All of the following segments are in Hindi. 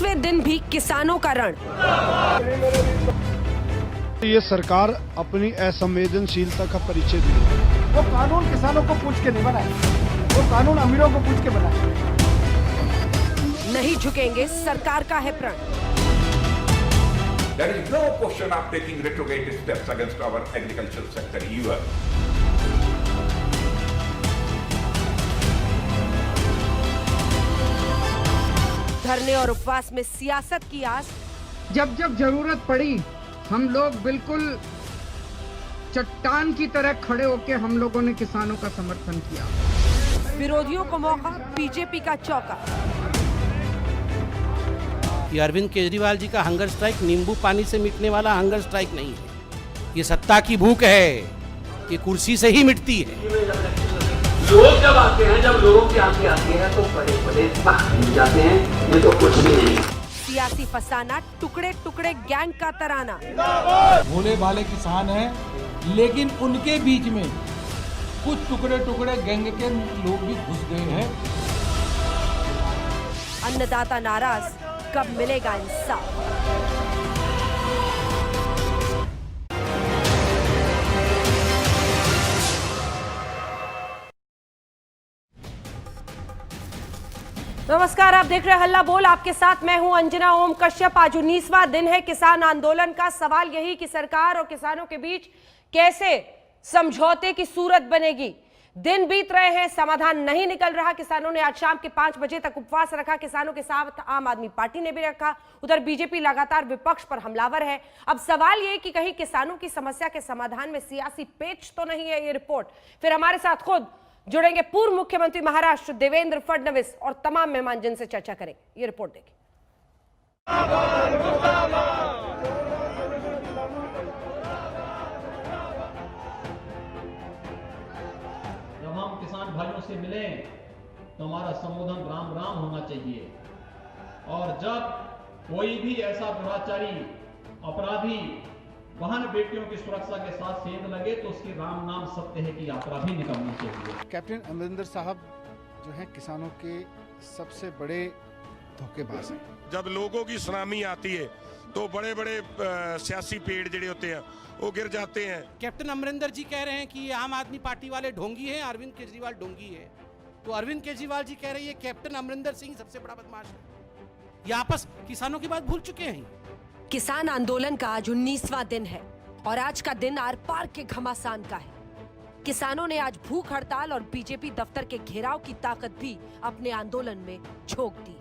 21वें दिन भी किसानों का रण। ये सरकार अपनी असंवेदनशीलता का परिचय दी है। वो कानून किसानों को पूछ के नहीं बनाए, वो कानून अमीरों को पूछ के बनाए। नहीं झुकेंगे, सरकार का है प्रण। There is no question of taking retrograde steps against our agricultural sector either. धरने और उपवास में सियासत की आस। जब जब जरूरत पड़ी हम लोग बिल्कुल चट्टान की तरह खड़े होकर हम लोगों ने किसानों का समर्थन किया। विरोधियों को मौका, बीजेपी का चौका। ये अरविंद केजरीवाल जी का हंगर स्ट्राइक नींबू पानी से मिटने वाला हंगर स्ट्राइक नहीं है। ये सत्ता की भूख है, ये कुर्सी से ही मिटती है। लोग जब आते हैं, जब लोगों की आंखें आती हैं तो बड़े बड़े जाते हैं, ये तो कुछ भी नहीं। सियासी फसाना, टुकड़े टुकड़े गैंग का तराना। भोले भाले किसान हैं, लेकिन उनके बीच में कुछ टुकड़े टुकड़े गैंग के लोग भी घुस गए हैं। अन्नदाता नाराज, कब मिलेगा इंसाफ? नमस्कार, आप देख रहे हैं हल्ला बोल। आपके साथ मैं हूं अंजना ओम कश्यप। आज 19वां दिन है किसान आंदोलन का। सवाल यही कि सरकार और किसानों के बीच कैसे समझौते की सूरत बनेगी। दिन बीत रहे हैं, समाधान नहीं निकल रहा। किसानों ने आज शाम के 5 बजे तक उपवास रखा। किसानों के साथ आम आदमी पार्टी ने भी रखा। उधर बीजेपी लगातार विपक्ष पर हमलावर है। अब सवाल ये कि कहीं किसानों की समस्या के समाधान में सियासी पेच तो नहीं है। ये रिपोर्ट फिर हमारे साथ खुद जुड़ेंगे पूर्व मुख्यमंत्री महाराष्ट्र देवेंद्र फडणवीस और तमाम मेहमान जिनसे चर्चा करेंगे। ये रिपोर्ट देखिए। जब हम किसान भाइयों से मिलें तो हमारा संबोधन राम राम होना चाहिए, और जब कोई भी ऐसा दुराचारी अपराधी बहन बेटियों की सुरक्षा के साथ सेंध लगे तो उसकी राम नाम सत्य है कि यात्रा भी निकलनी चाहिए। कैप्टन अमरिंदर साहब जो है किसानों के सबसे बड़े धोखेबाज हैं। जब लोगों की सुनामी आती है तो बड़े बड़े सियासी पेड़ जड़े होते हैं वो गिर जाते हैं। कैप्टन अमरिंदर जी कह रहे हैं कि ये आम आदमी पार्टी वाले ढोंगी हैं, अरविंद केजरीवाल ढोंगी है। तो अरविंद केजरीवाल जी कह रहे हैं कैप्टन अमरिंदर सिंह सबसे बड़ा बदमाश है। ये आपस किसानों की बात भूल चुके हैं। किसान आंदोलन का आज 19वां दिन है और आज का दिन आर पार के घमासान का है। किसानों ने आज भूख हड़ताल और बीजेपी दफ्तर के घेराव की ताकत भी अपने आंदोलन में झोंक दी।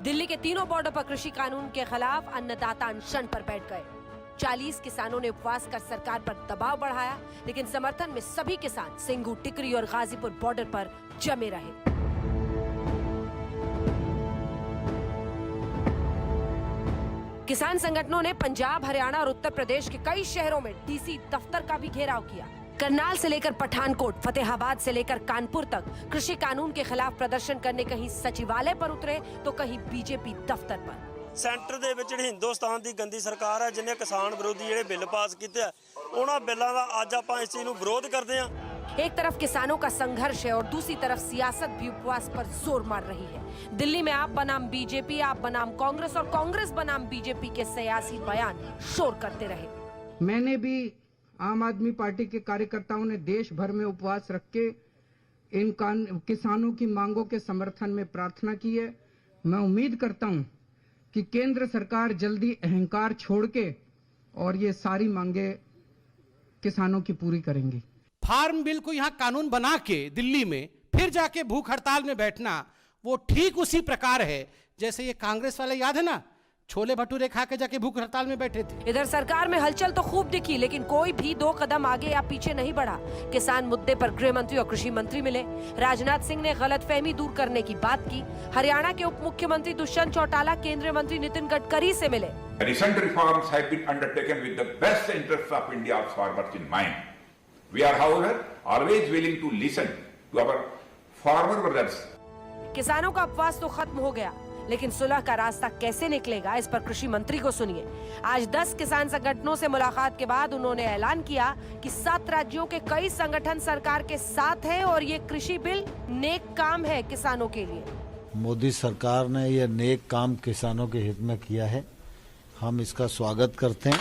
दिल्ली के तीनों बॉर्डर पर कृषि कानून के खिलाफ अन्नदाता अनशन पर बैठ गए। 40 किसानों ने उपवास कर सरकार पर दबाव बढ़ाया, लेकिन समर्थन में सभी किसान सिंगू, टिकरी और गाजीपुर बॉर्डर पर जमे रहे। किसान संगठनों ने पंजाब, हरियाणा और उत्तर प्रदेश के कई शहरों में डीसी दफ्तर का भी घेराव किया। करनाल से लेकर पठानकोट, फतेहाबाद से लेकर कानपुर तक कृषि कानून के खिलाफ प्रदर्शन करने कहीं सचिवालय पर उतरे तो कहीं बीजेपी दफ्तर पर। ਸੈਂਟਰ ਦੇ ਵਿੱਚ ਜਿਹੜੀ ਹਿੰਦੁਸਤਾਨ ਦੀ ਗੰਦੀ ਸਰਕਾਰ ਹੈ, ਜਿਨੇ ਕਿਸਾਨ ਵਿਰੋਧੀ ਜਿਹੜੇ ਬਿੱਲ ਪਾਸ ਕੀਤੇ ਆ, ਉਹਨਾਂ ਬਿੱਲਾਂ ਦਾ ਅੱਜ ਆਪਾਂ ਇਸ चीज ਨੂੰ ਵਿਰੋਧ ਕਰਦੇ ਆ। एक तरफ किसानों का संघर्ष है और दूसरी तरफ सियासत भी उपवास पर जोर मार रही है। दिल्ली में आप बनाम बीजेपी, आप बनाम कांग्रेस और कांग्रेस बनाम बीजेपी के सियासी बयान शोर करते रहे। मैंने भी आम आदमी पार्टी के कार्यकर्ताओं ने देश भर में उपवास रख के इन किसानों की मांगों के समर्थन में प्रार्थना की है। मैं उम्मीद करता हूं कि केंद्र सरकार जल्दी अहंकार छोड़ के और ये सारी मांगे किसानों की पूरी करेंगी। फार्म बिल को यहाँ कानून बना के दिल्ली में फिर जाके भूख हड़ताल में बैठना, वो ठीक उसी प्रकार है जैसे ये कांग्रेस वाले, याद है ना, छोले भटूरे खा के जाके भूख हड़ताल में बैठे थे। इधर सरकार में हलचल तो खूब दिखी, लेकिन कोई भी 2 कदम आगे या पीछे नहीं बढ़ा। किसान मुद्दे पर गृह मंत्री और कृषि मंत्री मिले। राजनाथ सिंह ने गलतफहमी दूर करने की बात की। हरियाणा के उप मुख्यमंत्री दुष्यंत चौटाला केंद्रीय मंत्री नितिन गडकरी से मिले। Recent reforms have been undertaken with the best interests of India's farmers in mind. We are, however, always willing to listen to our farmer brothers. किसानों का उपवास तो खत्म हो गया, लेकिन सुलह का रास्ता कैसे निकलेगा, इस पर कृषि मंत्री को सुनिए। आज 10 किसान संगठनों से मुलाकात के बाद उन्होंने ऐलान किया कि 7 राज्यों के कई संगठन सरकार के साथ हैं और ये कृषि बिल नेक काम है किसानों के लिए। मोदी सरकार ने यह नेक काम किसानों के हित में किया है। हम इसका स्वागत करते हैं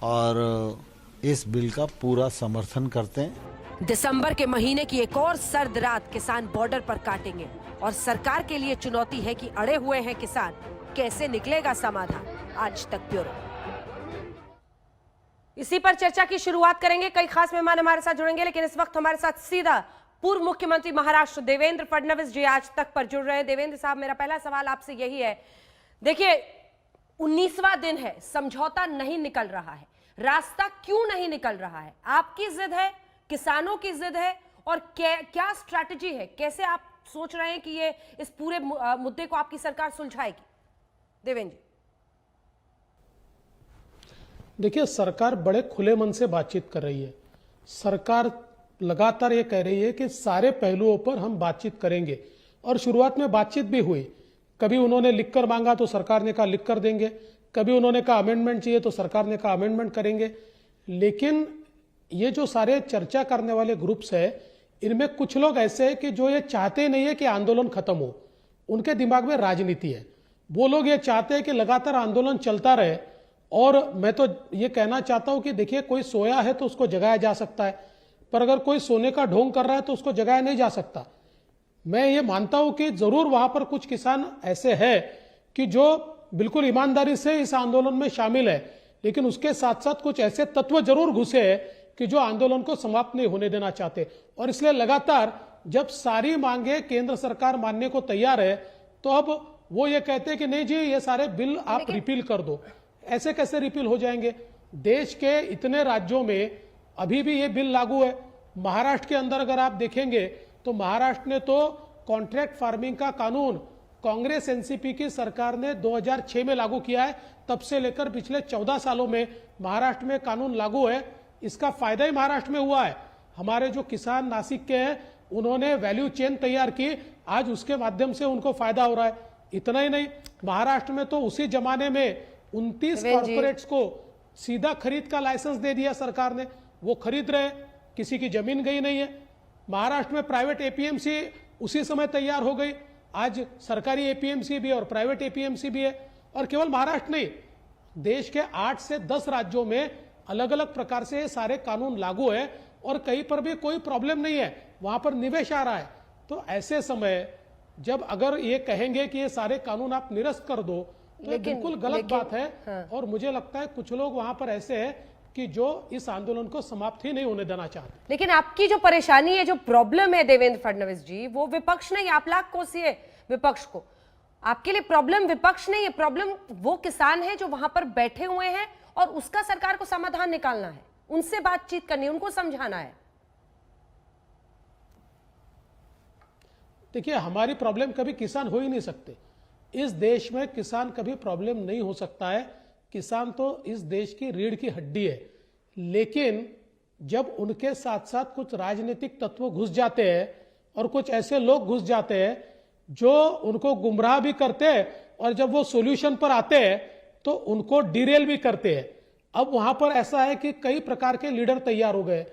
और इस बिल का पूरा समर्थन करते हैं। दिसंबर के महीने की एक और सर्द रात किसान बॉर्डर पर काटेंगे और सरकार के लिए चुनौती है कि अड़े हुए हैं किसान, कैसे निकलेगा समाधान। आज तक ब्यूरो। इसी पर चर्चा की शुरुआत करेंगे। कई खास मेहमान हमारे साथ जुड़ेंगे, लेकिन इस वक्त हमारे साथ सीधा पूर्व मुख्यमंत्री महाराष्ट्र देवेंद्र फडणवीस जी आज तक पर जुड़ रहे हैं। देवेंद्र साहब, मेरा पहला सवाल आपसे यही है, देखिए 19वां दिन है, समझौता नहीं निकल रहा है, रास्ता क्यों नहीं निकल रहा है? आपकी जिद है, किसानों की जिद है, और क्या स्ट्रैटेजी है? कैसे आप सोच रहे हैं कि ये इस पूरे मुद्दे को आपकी सरकार सुलझाएगी? देवेंद्र जी। देखिए, सरकार बड़े खुले मन से बातचीत कर रही है। सरकार लगातार ये कह रही है कि सारे पहलुओं पर हम बातचीत करेंगे, और शुरुआत में बातचीत भी हुई। कभी उन्होंने लिखकर मांगा तो सरकार ने कहा लिख कर देंगे, कभी उन्होंने कहा अमेंडमेंट चाहिए तो सरकार ने कहा अमेंडमेंट करेंगे। लेकिन ये जो सारे चर्चा करने वाले ग्रुप्स है, इनमें कुछ लोग ऐसे हैं कि जो ये चाहते नहीं है कि आंदोलन खत्म हो। उनके दिमाग में राजनीति है। वो लोग ये चाहते हैं कि लगातार आंदोलन चलता रहे। और मैं तो ये कहना चाहता हूं कि देखिए, कोई सोया है तो उसको जगाया जा सकता है, पर अगर कोई सोने का ढोंग कर रहा है तो उसको जगाया नहीं जा सकता। मैं ये मानता हूं कि जरूर वहां पर कुछ किसान ऐसे हैं कि जो बिल्कुल ईमानदारी से इस आंदोलन में शामिल है, लेकिन उसके साथ साथ कुछ ऐसे तत्व जरूर घुसे हैं कि जो आंदोलन को समाप्त नहीं होने देना चाहते। और इसलिए लगातार जब सारी मांगे केंद्र सरकार मानने को तैयार है, तो अब वो ये कहते हैं कि नहीं जी, ये सारे बिल आप रिपील कर दो। ऐसे कैसे रिपील हो जाएंगे? देश के इतने राज्यों में अभी भी ये बिल लागू है। महाराष्ट्र के अंदर अगर आप देखेंगे तो महाराष्ट्र ने तो कॉन्ट्रैक्ट फार्मिंग का कानून कांग्रेस एनसीपी की सरकार ने 2006 में लागू किया है। तब से लेकर पिछले 14 सालों में महाराष्ट्र में कानून लागू है। इसका फायदा ही महाराष्ट्र में हुआ है। हमारे जो किसान नासिक के हैं, उन्होंने वैल्यू चेन तैयार की, आज उसके माध्यम से उनको फायदा हो रहा है। इतना ही नहीं, महाराष्ट्र में तो उसी जमाने में 29 कॉर्पोरेट्स को सीधा खरीद का लाइसेंस दे दिया सरकार ने। वो खरीद रहे, किसी की जमीन गई नहीं है। महाराष्ट्र में प्राइवेट एपीएमसी उसी समय तैयार हो गई। आज सरकारी एपीएमसी भी और प्राइवेट एपीएमसी भी है। और केवल महाराष्ट्र नहीं, देश के 8 से 10 राज्यों में अलग अलग प्रकार से ये सारे कानून लागू है, और कहीं पर भी कोई प्रॉब्लम नहीं है, वहां पर निवेश आ रहा है। तो ऐसे समय जब अगर ये कहेंगे कि ये सारे कानून आप निरस्त कर दो, तो ये बिल्कुल गलत बात है। हाँ। और मुझे लगता है कुछ लोग वहां पर ऐसे हैं कि जो इस आंदोलन को समाप्त ही नहीं होने देना चाहते। लेकिन आपकी जो परेशानी है, जो प्रॉब्लम है देवेंद्र फडणवीस जी, वो विपक्ष नहीं, आप लाख कोसिए विपक्ष को। आपके लिए प्रॉब्लम विपक्ष नहीं है, प्रॉब्लम वो किसान है जो वहां पर बैठे हुए हैं, और उसका सरकार को समाधान निकालना है, उनसे बातचीत करनी है, उनको समझाना है। देखिए, हमारी प्रॉब्लम कभी किसान हो ही नहीं सकते। इस देश में किसान कभी प्रॉब्लम नहीं हो सकता है। किसान तो इस देश की रीढ़ की हड्डी है। लेकिन जब उनके साथ साथ कुछ राजनीतिक तत्व घुस जाते हैं और कुछ ऐसे लोग घुस जाते हैं जो उनको गुमराह भी करते हैं, और जब वो सॉल्यूशन पर आते हैं तो उनको डिरेल भी करते हैं। अब वहां पर ऐसा है कि कई प्रकार के लीडर तैयार हो गए,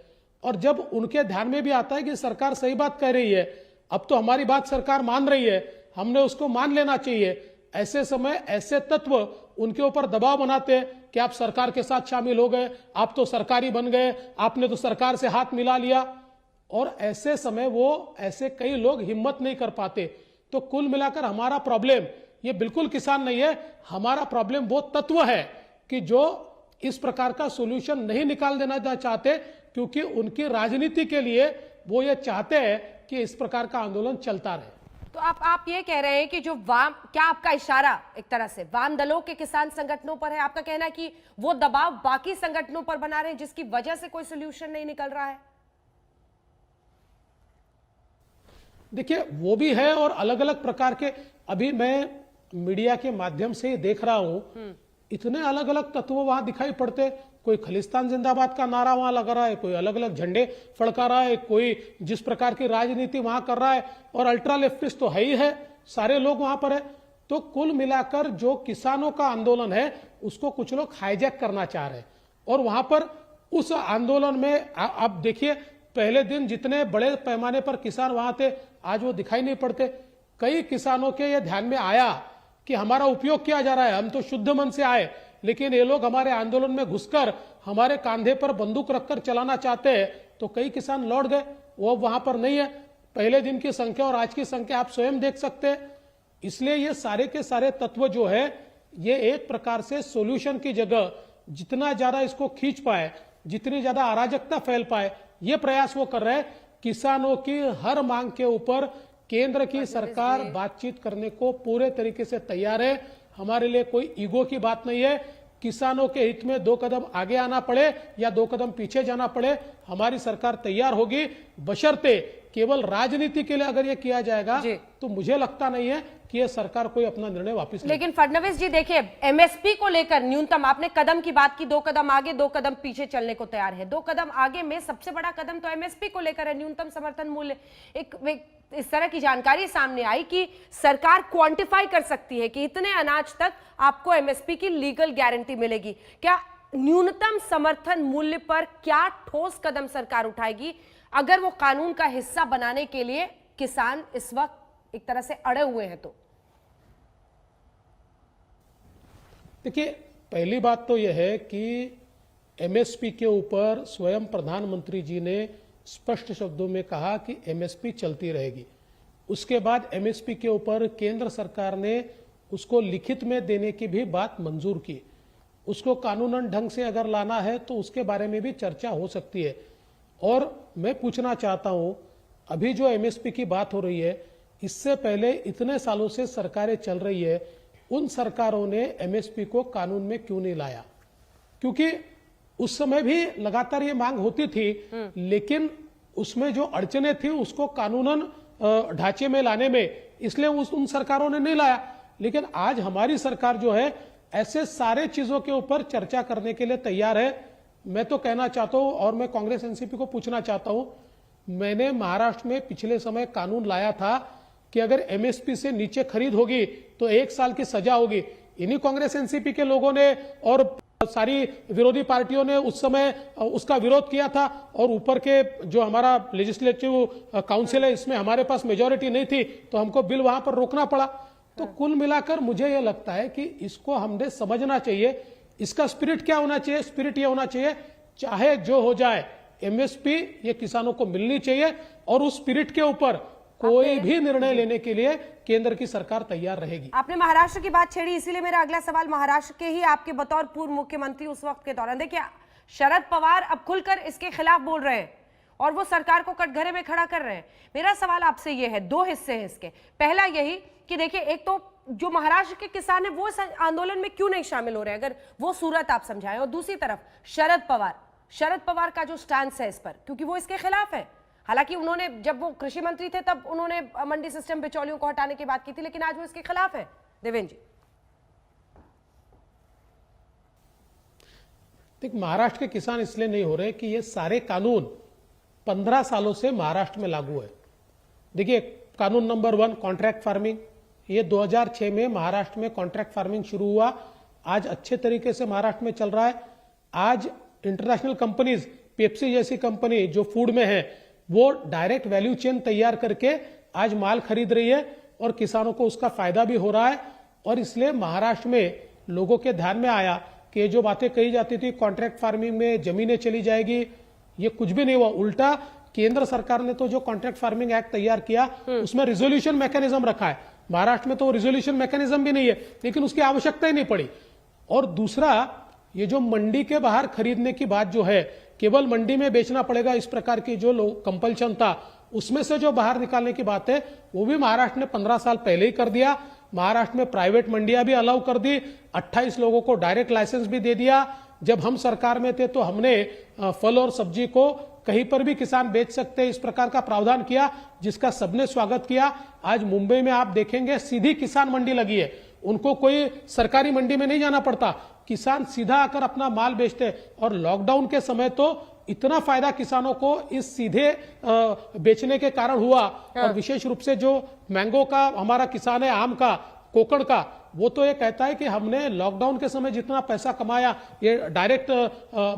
और जब उनके ध्यान में भी आता है कि सरकार सही बात कह रही है, अब तो हमारी बात सरकार मान रही है, हमने उसको मान लेना चाहिए। ऐसे समय ऐसे तत्व उनके ऊपर दबाव बनाते हैं कि आप सरकार के साथ शामिल हो गए, आप तो सरकारी बन गए, आपने तो सरकार से हाथ मिला लिया। और ऐसे समय वो ऐसे कई लोग हिम्मत नहीं कर पाते। तो कुल मिलाकर हमारा प्रॉब्लम ये बिल्कुल किसान नहीं है, हमारा प्रॉब्लम वो तत्व है कि जो इस प्रकार का सॉल्यूशन नहीं निकाल देना चाहते, क्योंकि उनकी राजनीति के लिए वो ये चाहते हैं कि इस प्रकार का आंदोलन चलता रहे। तो आप ये कह रहे हैं कि जो वाम, क्या आपका इशारा एक तरह से वाम दलों के किसान संगठनों पर है? आपका कहना है कि वो दबाव बाकी संगठनों पर बना रहे हैं, जिसकी वजह से कोई सॉल्यूशन नहीं निकल रहा है? देखिए, वो भी है, और अलग अलग प्रकार के, अभी मैं मीडिया के माध्यम से देख रहा हूं, इतने अलग अलग तत्व वहां दिखाई पड़ते। कोई खालिस्तान जिंदाबाद का नारा वहां लगा रहा है, कोई अलग अलग झंडे फड़का रहा है, कोई जिस प्रकार की राजनीति वहां कर रहा है, और अल्ट्रा लेफ्टिस्ट तो है ही है, सारे लोग वहां पर है। तो कुल मिलाकर जो किसानों का आंदोलन है उसको कुछ लोग हाईजैक करना चाह रहे हैं। और वहां पर उस आंदोलन में आप देखिए, पहले दिन जितने बड़े पैमाने पर किसान वहां थे, आज वो दिखाई नहीं पड़ते। कई किसानों के ये ध्यान में आया कि हमारा उपयोग किया जा रहा है, हम तो शुद्ध मन से आए, लेकिन ये लोग हमारे आंदोलन में घुसकर हमारे कांधे पर बंदूक रखकर चलाना चाहते हैं, तो कई किसान लौट गए। वो वहां पर नहीं है। पहले दिन की संख्या और आज की संख्या आप स्वयं देख सकते हैं। इसलिए ये सारे के सारे तत्व जो है, ये एक प्रकार से सॉल्यूशन की जगह जितना ज्यादा इसको खींच पाए, जितनी ज्यादा अराजकता फैल पाए, ये प्रयास वो कर रहे हैं। किसानों की हर मांग के ऊपर केंद्र की सरकार बातचीत करने को पूरे तरीके से तैयार है। हमारे लिए कोई ईगो की बात नहीं है। किसानों के हित में 2 कदम आगे आना पड़े या 2 कदम पीछे जाना पड़े, हमारी सरकार तैयार होगी, बशर्ते केवल राजनीति के लिए अगर ये किया जाएगा तो मुझे लगता नहीं है कि ये सरकार कोई अपना निर्णय वापस। लेकिन फडणवीस जी देखिए, एमएसपी को लेकर न्यूनतम आपने कदम की बात की, 2 कदम आगे 2 कदम पीछे चलने को तैयार है। 2 कदम आगे में सबसे बड़ा कदम तो एमएसपी को लेकर है, न्यूनतम समर्थन मूल्य। एक इस तरह की जानकारी सामने आई कि सरकार क्वांटिफाई कर सकती है कि इतने अनाज तक आपको एमएसपी की लीगल गारंटी मिलेगी। क्या न्यूनतम समर्थन मूल्य पर क्या ठोस कदम सरकार उठाएगी अगर वो कानून का हिस्सा बनाने के लिए किसान इस वक्त एक तरह से अड़े हुए हैं? तो देखिए, पहली बात तो यह है कि एमएसपी के ऊपर स्वयं प्रधानमंत्री जी ने स्पष्ट शब्दों में कहा कि एमएसपी चलती रहेगी। उसके बाद एमएसपी के ऊपर केंद्र सरकार ने उसको लिखित में देने की भी बात मंजूर की। उसको कानूनन ढंग से अगर लाना है तो उसके बारे में भी चर्चा हो सकती है। और मैं पूछना चाहता हूं, अभी जो एमएसपी की बात हो रही है, इससे पहले इतने सालों से सरकारें चल रही है, उन सरकारों ने एमएसपी को कानून में क्यों नहीं लाया? क्योंकि उस समय भी लगातार ये मांग होती थी, लेकिन उसमें जो अड़चने थी उसको कानूनन ढांचे में लाने में, इसलिए उन सरकारों ने नहीं लाया। लेकिन आज हमारी सरकार जो है, ऐसे सारे चीजों के ऊपर चर्चा करने के लिए तैयार है। मैं तो कहना चाहता हूं, और मैं कांग्रेस एनसीपी को पूछना चाहता हूं, मैंने महाराष्ट्र में पिछले समय कानून लाया था कि अगर एमएसपी से नीचे खरीद होगी तो 1 साल की सजा होगी। इन्हीं कांग्रेस एनसीपी के लोगों ने और सारी विरोधी पार्टियों ने उस समय उसका विरोध किया था, और ऊपर के जो हमारा लेजिस्लेटिव काउंसिल है, इसमें हमारे पास मेजोरिटी नहीं थी, तो हमको बिल वहां पर रोकना पड़ा। तो कुल मिलाकर मुझे यह लगता है कि इसको हमने समझना चाहिए। इसका स्पिरिट क्या होना चाहिए? स्पिरिट यह होना चाहिए, चाहे जो हो जाए एमएसपी ये किसानों को मिलनी चाहिए, और उस स्पिरिट के ऊपर कोई भी निर्णय लेने के लिए केंद्र की सरकार तैयार रहेगी। आपने महाराष्ट्र की बात छेड़ी, इसीलिए मेरा अगला सवाल महाराष्ट्र के ही आपके बतौर पूर्व मुख्यमंत्री उस वक्त के दौरान। देखिए, शरद पवार अब खुलकर इसके खिलाफ बोल रहे हैं और वो सरकार को कटघरे में खड़ा कर रहे हैं। मेरा सवाल आपसे ये है, 2 हिस्से हैं इसके। पहला यही कि देखिए, एक तो जो महाराष्ट्र के किसान है वो इस आंदोलन में क्यों नहीं शामिल हो रहे हैं, अगर वो सूरत आप समझाएं। और दूसरी तरफ शरद पवार का जो स्टैंड है इस पर, क्योंकि वो इसके खिलाफ है। हालांकि उन्होंने, जब वो कृषि मंत्री थे तब उन्होंने मंडी सिस्टम बिचौलियों को हटाने की बात की थी, लेकिन आज वो इसके खिलाफ है। देवेंद्र जी, देख, महाराष्ट्र के किसान इसलिए नहीं हो रहे कि ये सारे कानून 15 सालों से महाराष्ट्र में लागू है। देखिए, कानून नंबर 1 कॉन्ट्रैक्ट फार्मिंग, ये 2006 में महाराष्ट्र में कॉन्ट्रैक्ट फार्मिंग शुरू हुआ, आज अच्छे तरीके से महाराष्ट्र में चल रहा है। आज इंटरनेशनल कंपनीज, पेप्सी जैसी कंपनी जो फूड में है, वो डायरेक्ट वैल्यू चेन तैयार करके आज माल खरीद रही है और किसानों को उसका फायदा भी हो रहा है। और इसलिए महाराष्ट्र में लोगों के ध्यान में आया कि ये जो बातें कही जाती थी कॉन्ट्रैक्ट फार्मिंग में जमीनें चली जाएगी, ये कुछ भी नहीं हुआ। उल्टा केंद्र सरकार ने तो जो कॉन्ट्रैक्ट फार्मिंग एक्ट तैयार किया उसमें रिजोल्यूशन मैकेनिज्म रखा है। महाराष्ट्र में तो रिजोल्यूशन मैकेनिज्म भी नहीं है, लेकिन उसकी आवश्यकता ही नहीं पड़ी। और दूसरा, ये जो मंडी के बाहर खरीदने की बात जो है, केवल मंडी में बेचना पड़ेगा, इस प्रकार की जो कंपल्शन था, उसमें से जो बाहर निकालने की बात है, वो भी महाराष्ट्र ने 15 साल पहले ही कर दिया। महाराष्ट्र में प्राइवेट मंडियां भी अलाउ कर दी, 28 लोगों को डायरेक्ट लाइसेंस भी दे दिया। जब हम सरकार में थे तो हमने फल और सब्जी को कहीं पर भी किसान बेच सकते हैं, इस प्रकार का प्रावधान किया, जिसका सबने स्वागत किया। आज मुंबई में आप देखेंगे सीधी किसान मंडी लगी है, उनको कोई सरकारी मंडी में नहीं जाना पड़ता, किसान सीधा आकर अपना माल बेचते। और लॉकडाउन के समय तो इतना फायदा किसानों को इस सीधे बेचने के कारण हुआ। और विशेष रूप से जो मैंगो का हमारा किसान है, आम का, कोकड़ का, वो तो ये कहता है कि हमने लॉकडाउन के समय जितना पैसा कमाया ये डायरेक्ट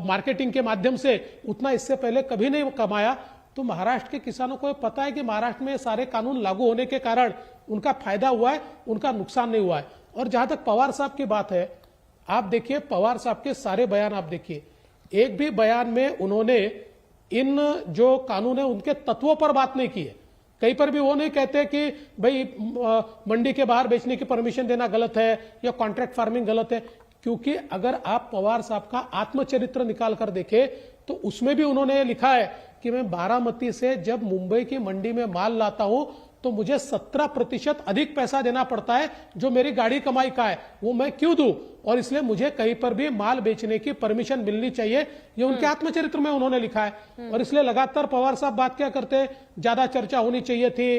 मार्केटिंग के माध्यम से, उतना इससे पहले कभी नहीं कमाया। तो महाराष्ट्र के किसानों को ये पता है कि महाराष्ट्र में सारे कानून लागू होने के कारण उनका फायदा हुआ है, उनका नुकसान नहीं हुआ है। और जहां तक पवार साहब की बात है, आप देखिए पवार साहब के सारे बयान आप देखिए, एक भी बयान में उन्होंने इन जो कानून है उनके तत्वों पर बात नहीं की है। कहीं पर भी वो नहीं कहते कि भाई मंडी के बाहर बेचने की परमिशन देना गलत है या कॉन्ट्रैक्ट फार्मिंग गलत है, क्योंकि अगर आप पवार साहब का आत्मचरित्र निकाल कर देखें तो उसमें भी उन्होंने लिखा है कि मैं बारामती से जब मुंबई की मंडी में माल लाता हूं तो मुझे 17% अधिक पैसा देना पड़ता है जो मेरी गाड़ी कमाई का है, वो मैं क्यों दूं, और इसलिए मुझे कहीं पर भी माल बेचने की परमिशन मिलनी चाहिए। ये उनके आत्मचरित्र में उन्होंने लिखा है। और इसलिए लगातार पवार साहब बात क्या करते हैं, ज्यादा चर्चा होनी चाहिए थी,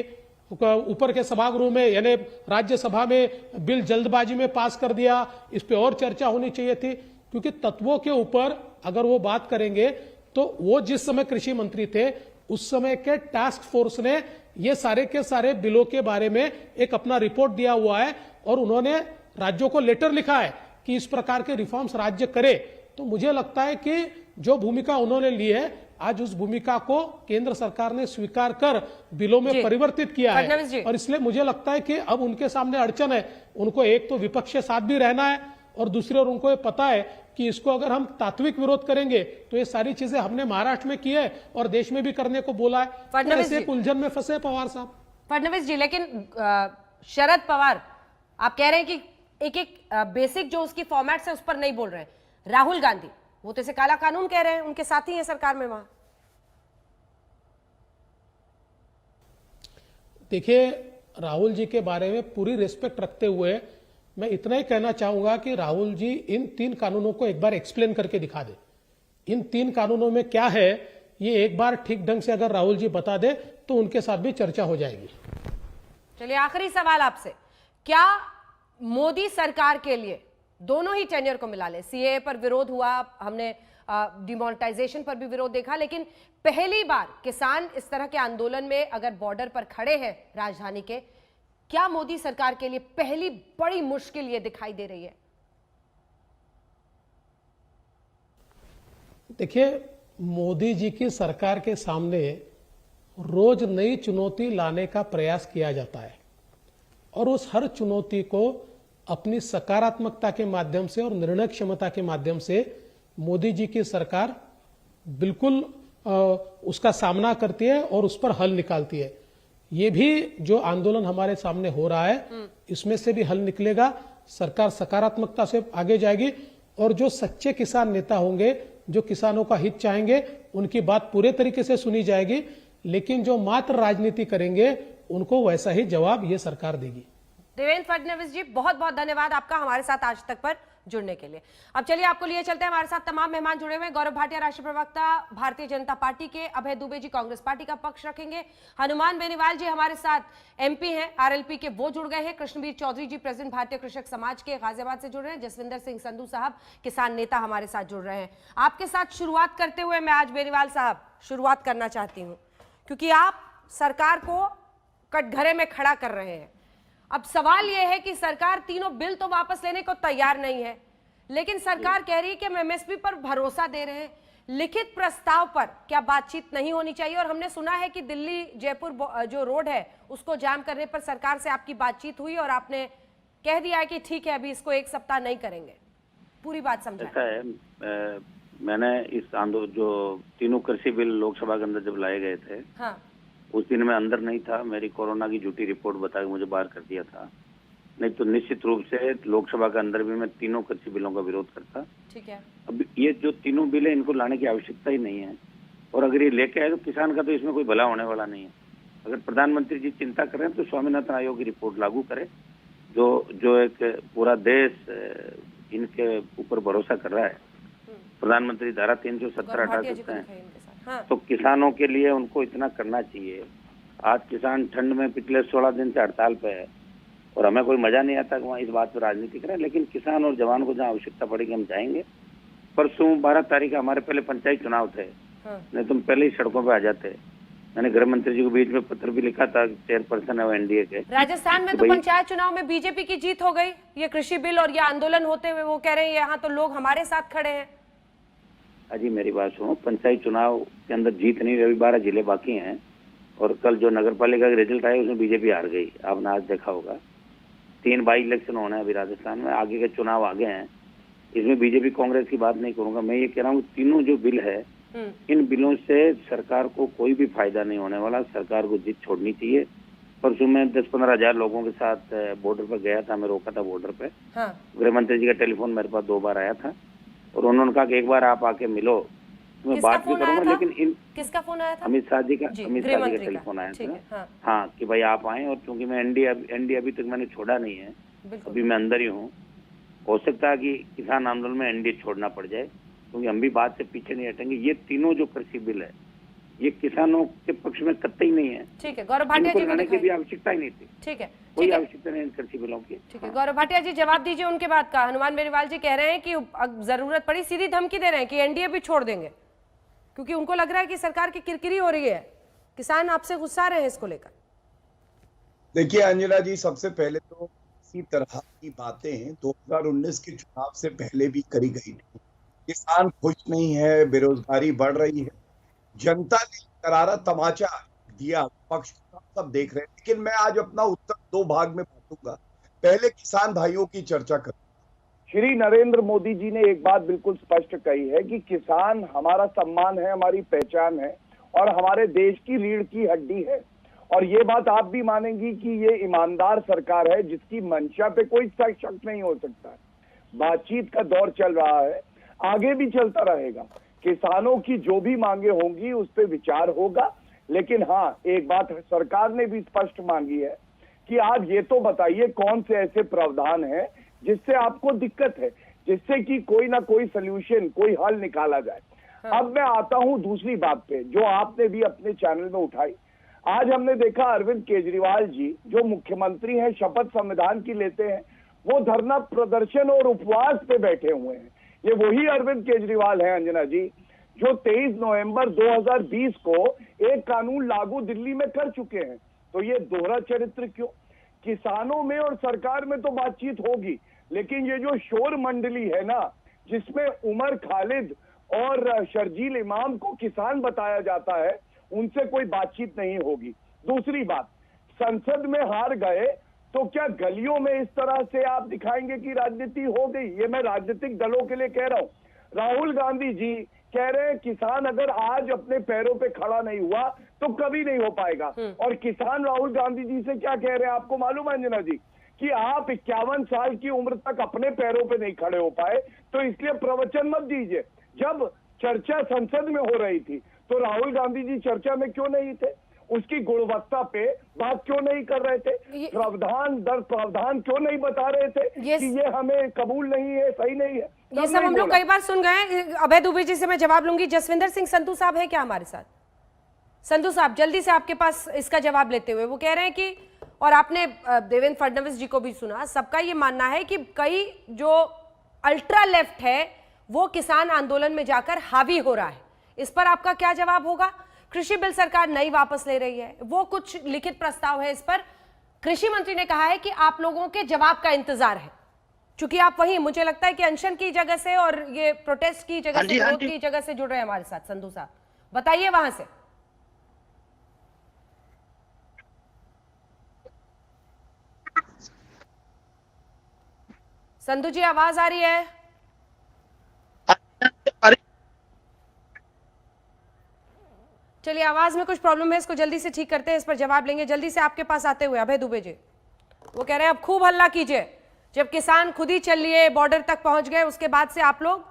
ऊपर के सभागृह में यानी राज्यसभा में बिल जल्दबाजी में पास कर दिया, इस पे और चर्चा होनी चाहिए थी। क्योंकि तत्वों के ऊपर अगर वो बात करेंगे तो वो जिस समय कृषि मंत्री थे उस समय के टास्क फोर्स ने ये सारे के सारे बिलों के बारे में एक अपना रिपोर्ट दिया हुआ है और उन्होंने राज्यों को लेटर लिखा है कि इस प्रकार के रिफॉर्म्स राज्य करे। तो मुझे लगता है कि जो भूमिका उन्होंने ली है, आज उस भूमिका को केंद्र सरकार ने स्वीकार कर बिलों में परिवर्तित किया है। और इसलिए मुझे लगता है कि अब उनके सामने अड़चन है, उनको एक तो विपक्ष के साथ भी रहना है और दूसरे ओर उनको ये पता है कि इसको अगर हम तात्विक विरोध करेंगे तो ये सारी चीजें हमने महाराष्ट्र में की है और देश में भी करने को बोला है। तो ऐसे उलझन में फंसे पवार साहब। फडणवीस जी, लेकिन शरद पवार आप कह रहे हैं कि एक एक बेसिक जो उसकी फॉर्मेट्स है उस पर नहीं बोल रहे हैं। राहुल गांधी वो तो इसे काला कानून कह रहे हैं, उनके साथी हैं सरकार में वहां। देखिए, राहुल जी के बारे में पूरी रिस्पेक्ट रखते हुए मैं इतना ही कहना चाहूंगा कि राहुल जी इन 3 कानूनों को एक बार एक्सप्लेन करके दिखा दे। इन 3 कानूनों में क्या है ये एक बार ठीक ढंग से अगर राहुल जी बता दे तो उनके साथ भी चर्चा हो जाएगी। चलिए, आखिरी सवाल आपसे, क्या मोदी सरकार के लिए दोनों ही टेन्योर को मिला ले, सीएए पर विरोध हुआ, हमने डिमोनेटाइजेशन पर भी विरोध देखा, लेकिन पहली बार किसान इस तरह के आंदोलन में अगर बॉर्डर पर खड़े हैं राजधानी के, क्या मोदी सरकार के लिए पहली बड़ी मुश्किल ये दिखाई दे रही है? देखिए, मोदी जी की सरकार के सामने रोज नई चुनौती लाने का प्रयास किया जाता है और उस हर चुनौती को अपनी सकारात्मकता के माध्यम से और निर्णय क्षमता के माध्यम से मोदी जी की सरकार बिल्कुल उसका सामना करती है और उस पर हल निकालती है। ये भी जो आंदोलन हमारे सामने हो रहा है इसमें से भी हल निकलेगा। सरकार सकारात्मकता से आगे जाएगी और जो सच्चे किसान नेता होंगे, जो किसानों का हित चाहेंगे, उनकी बात पूरे तरीके से सुनी जाएगी। लेकिन जो मात्र राजनीति करेंगे उनको वैसा ही जवाब ये सरकार देगी। देवेंद्र फडणवीस जी, बहुत बहुत धन्यवाद आपका हमारे साथ आज तक पर जुड़ने के लिए। अब चलिए आपको लिए चलते हैं, हमारे साथ तमाम मेहमान जुड़े हुए हैं। गौरव भाटिया राष्ट्रीय प्रवक्ता भारतीय जनता पार्टी के, अभय दुबे जी कांग्रेस पार्टी का पक्ष रखेंगे, हनुमान बेनीवाल जी हमारे साथ एमपी हैं आरएलपी के, वो जुड़ गए हैं, कृष्णवीर चौधरी जी प्रेसिडेंट भारतीय कृषक समाज के गाजियाबाद से जुड़ रहे हैं, जसविंदर सिंह संधू साहब किसान नेता हमारे साथ जुड़ रहे हैं। आपके साथ शुरुआत करते हुए मैं आज बेनीवाल साहब शुरुआत करना चाहती हूँ, क्योंकि आप सरकार को कटघरे में खड़ा कर रहे हैं। अब सवाल यह है कि सरकार तीनों बिल तो वापस लेने को तैयार नहीं है, लेकिन सरकार कह रही है कि हम एमएसपी पर भरोसा दे रहे हैं। लिखित प्रस्ताव पर क्या बातचीत नहीं होनी चाहिए? और हमने सुना है कि दिल्ली जयपुर जो रोड है उसको जाम करने पर सरकार से आपकी बातचीत हुई और आपने कह दिया है कि ठीक है, अभी इसको 1 सप्ताह नहीं करेंगे। पूरी बात समझाएं। ऐसा है, मैंने इस आंदोलन जो तीनों कृषि बिल लोकसभा के अंदर जब लाए गए थे, हाँ, उस दिन मैं अंदर नहीं था, मेरी कोरोना की झूठी रिपोर्ट बता के मुझे बाहर कर दिया था। नहीं तो निश्चित रूप से लोकसभा के अंदर भी मैं तीनों कृषि बिलों का विरोध करता। ठीक है। अब ये जो तीनों बिल है इनको लाने की आवश्यकता ही नहीं है, और अगर ये लेके आए तो किसान का तो इसमें कोई भला होने वाला नहीं है। अगर प्रधानमंत्री जी चिंता कर रहे हैं तो स्वामीनाथन आयोग की रिपोर्ट लागू करें, जो एक पूरा देश इनके ऊपर भरोसा कर रहा है। प्रधानमंत्री धारा 370 हटा सकते हैं। हाँ। तो किसानों के लिए उनको इतना करना चाहिए। आज किसान ठंड में पिछले 16 दिन से हड़ताल पे है और हमें कोई मजा नहीं आता कि वहाँ इस बात पर राजनीति करें, लेकिन किसान और जवान को जहाँ आवश्यकता पड़ेगी हम जाएंगे। परसों 12 तारीख हमारे पहले पंचायत चुनाव थे, नहीं तुम पहले ही सड़कों पे आ जाते। मैंने गृह मंत्री जी को बीच में पत्र भी लिखा था, चेयरपर्सन है वो एनडीए के। राजस्थान में तो पंचायत चुनाव में बीजेपी की जीत हो गई। ये कृषि बिल और ये आंदोलन होते हुए वो कह रहे हैं यहाँ तो लोग हमारे साथ खड़े हैं। अजी मेरी बात सुनो, पंचायत चुनाव के अंदर जीत नहीं, अभी 12 जिले बाकी हैं और कल जो नगर पालिका का रिजल्ट आया उसमें बीजेपी हार गई। आपने आज देखा होगा 3 बाई इलेक्शन होना है अभी राजस्थान में, आगे के चुनाव आगे हैं। इसमें बीजेपी कांग्रेस की बात नहीं करूंगा, मैं ये कह रहा हूँ तीनों जो बिल है इन बिलों से सरकार को कोई भी फायदा नहीं होने वाला। सरकार को जिद छोड़नी चाहिए। परसों में 10-15 हजार लोगों के साथ बॉर्डर पर गया था, मैं रोका था बॉर्डर पे। गृह मंत्री जी का टेलीफोन मेरे पास 2 बार आया था और उन्होंने कहा कि एक बार आप आके मिलो, मैं बात भी करूंगा। लेकिन किसका फोन आया था? अमित शाह जी का टेलीफोन आया था। हाँ कि भाई आप आए, और क्योंकि मैं एनडीए अभी तक मैंने छोड़ा नहीं है, अभी मैं अंदर ही हूँ। हो सकता है कि किसान आंदोलन में एनडीए छोड़ना पड़ जाए, क्योंकि हम भी बात से पीछे नहीं हटेंगे। ये तीनों जो कृषि बिल है ये किसानों के पक्ष में कतई नहीं है। ठीक है, गौरव भाटिया जी को की भी आवश्यकता ही नहीं थी। ठीक है, कोई आवश्यकता नहीं कृषि बिलों की। ठीक है, गौरव भाटिया जी जवाब दीजिए उनके बात का। हनुमान बेनीवाल जी कह रहे हैं कि जरूरत पड़ी सीधी धमकी दे रहे हैं कि एनडीए भी छोड़ देंगे, क्योंकि उनको लग रहा है कि सरकार की किरकिरी हो रही है, किसान आपसे गुस्सा रहे हैं इसको लेकर। देखिए अंजना जी, सबसे पहले तो इसी तरह की बातें 2019 के चुनाव से पहले भी करी गई थी। किसान खुश नहीं है, बेरोजगारी बढ़ रही है, जनता ने करारा तमाचा दिया, पक्ष सब देख रहे हैं। लेकिन मैं आज अपना उत्तर 2 भाग में बांटूंगा। पहले किसान भाइयों की चर्चा करूं। श्री नरेंद्र मोदी जी ने एक बात बिल्कुल स्पष्ट कही है कि किसान हमारा सम्मान है, हमारी पहचान है और हमारे देश की रीढ़ की हड्डी है। और ये बात आप भी मानेंगी कि ये ईमानदार सरकार है जिसकी मंशा पे कोई शक नहीं हो सकता है। बातचीत का दौर चल रहा है, आगे भी चलता रहेगा। किसानों की जो भी मांगे होंगी उस पर विचार होगा। लेकिन हाँ, एक बात सरकार ने भी स्पष्ट मांगी है कि आप ये तो बताइए कौन से ऐसे प्रावधान है जिससे आपको दिक्कत है, जिससे कि कोई ना कोई सल्यूशन, कोई हल निकाला जाए। अब मैं आता हूं दूसरी बात पे जो आपने भी अपने चैनल में उठाई। आज हमने देखा अरविंद केजरीवाल जी जो मुख्यमंत्री हैं, शपथ संविधान की लेते हैं, वो धरना प्रदर्शन और उपवास पे बैठे हुए हैं। ये वही अरविंद केजरीवाल हैं अंजना जी जो 23 नवंबर 2020 को एक कानून लागू दिल्ली में कर चुके हैं। तो ये दोहरा चरित्र क्यों? किसानों में और सरकार में तो बातचीत होगी, लेकिन ये जो शोर मंडली है ना, जिसमें उमर खालिद और शर्जील इमाम को किसान बताया जाता है, उनसे कोई बातचीत नहीं होगी। दूसरी बात, संसद में हार गए तो क्या गलियों में इस तरह से आप दिखाएंगे कि राजनीति हो गई? ये मैं राजनीतिक दलों के लिए कह रहा हूँ। राहुल गांधी जी कह रहे हैं किसान अगर आज अपने पैरों पे खड़ा नहीं हुआ तो कभी नहीं हो पाएगा। और किसान राहुल गांधी जी से क्या कह रहे हैं आपको मालूम है अंजना जी? कि आप 51 साल की उम्र तक अपने पैरों पे नहीं खड़े हो पाए तो इसलिए प्रवचन मत दीजिए। जब चर्चा संसद में हो रही थी तो राहुल गांधी जी चर्चा में क्यों नहीं थे? उसकी गुणवत्ता पे बात क्यों नहीं कर रहे थे? प्रावधान दर प्रावधान क्यों नहीं बता रहे थे कि ये हमें कबूल नहीं है, सही नहीं है? ये सब हम लोग कई बार सुन गए। अभय दुबे जी से मैं जवाब लूंगी। जसविंदर सिंह संधू साहब है क्या हमारे साथ? संधू साहब जल्दी से आपके पास इसका जवाब लेते हुए, वो कह रहे हैं कि, और आपने देवेंद्र फडणवीस जी को भी सुना, सबका ये मानना है कि कई जो अल्ट्रा लेफ्ट है वो किसान आंदोलन में जाकर हावी हो रहा है। इस पर आपका क्या जवाब होगा? कृषि बिल सरकार नई वापस ले रही है, वो कुछ लिखित प्रस्ताव है, इस पर कृषि मंत्री ने कहा है कि आप लोगों के जवाब का इंतजार है। चूंकि आप वहीं, मुझे लगता है कि अनशन की जगह से और ये प्रोटेस्ट की जगह से, विरोध की जगह से जुड़ रहे हैं हमारे साथ। संधू साहब बताइए वहां से। संधू जी आवाज आ रही है? चलिए, आवाज में कुछ प्रॉब्लम है, इसको जल्दी से ठीक करते हैं, इस पर जवाब लेंगे। जल्दी से आपके पास आते हुए अभय दुबे जी, वो कह रहे हैं अब खूब हल्ला कीजिए। जब किसान खुद ही चल लिए, बॉर्डर तक पहुंच गए, उसके बाद से आप लोग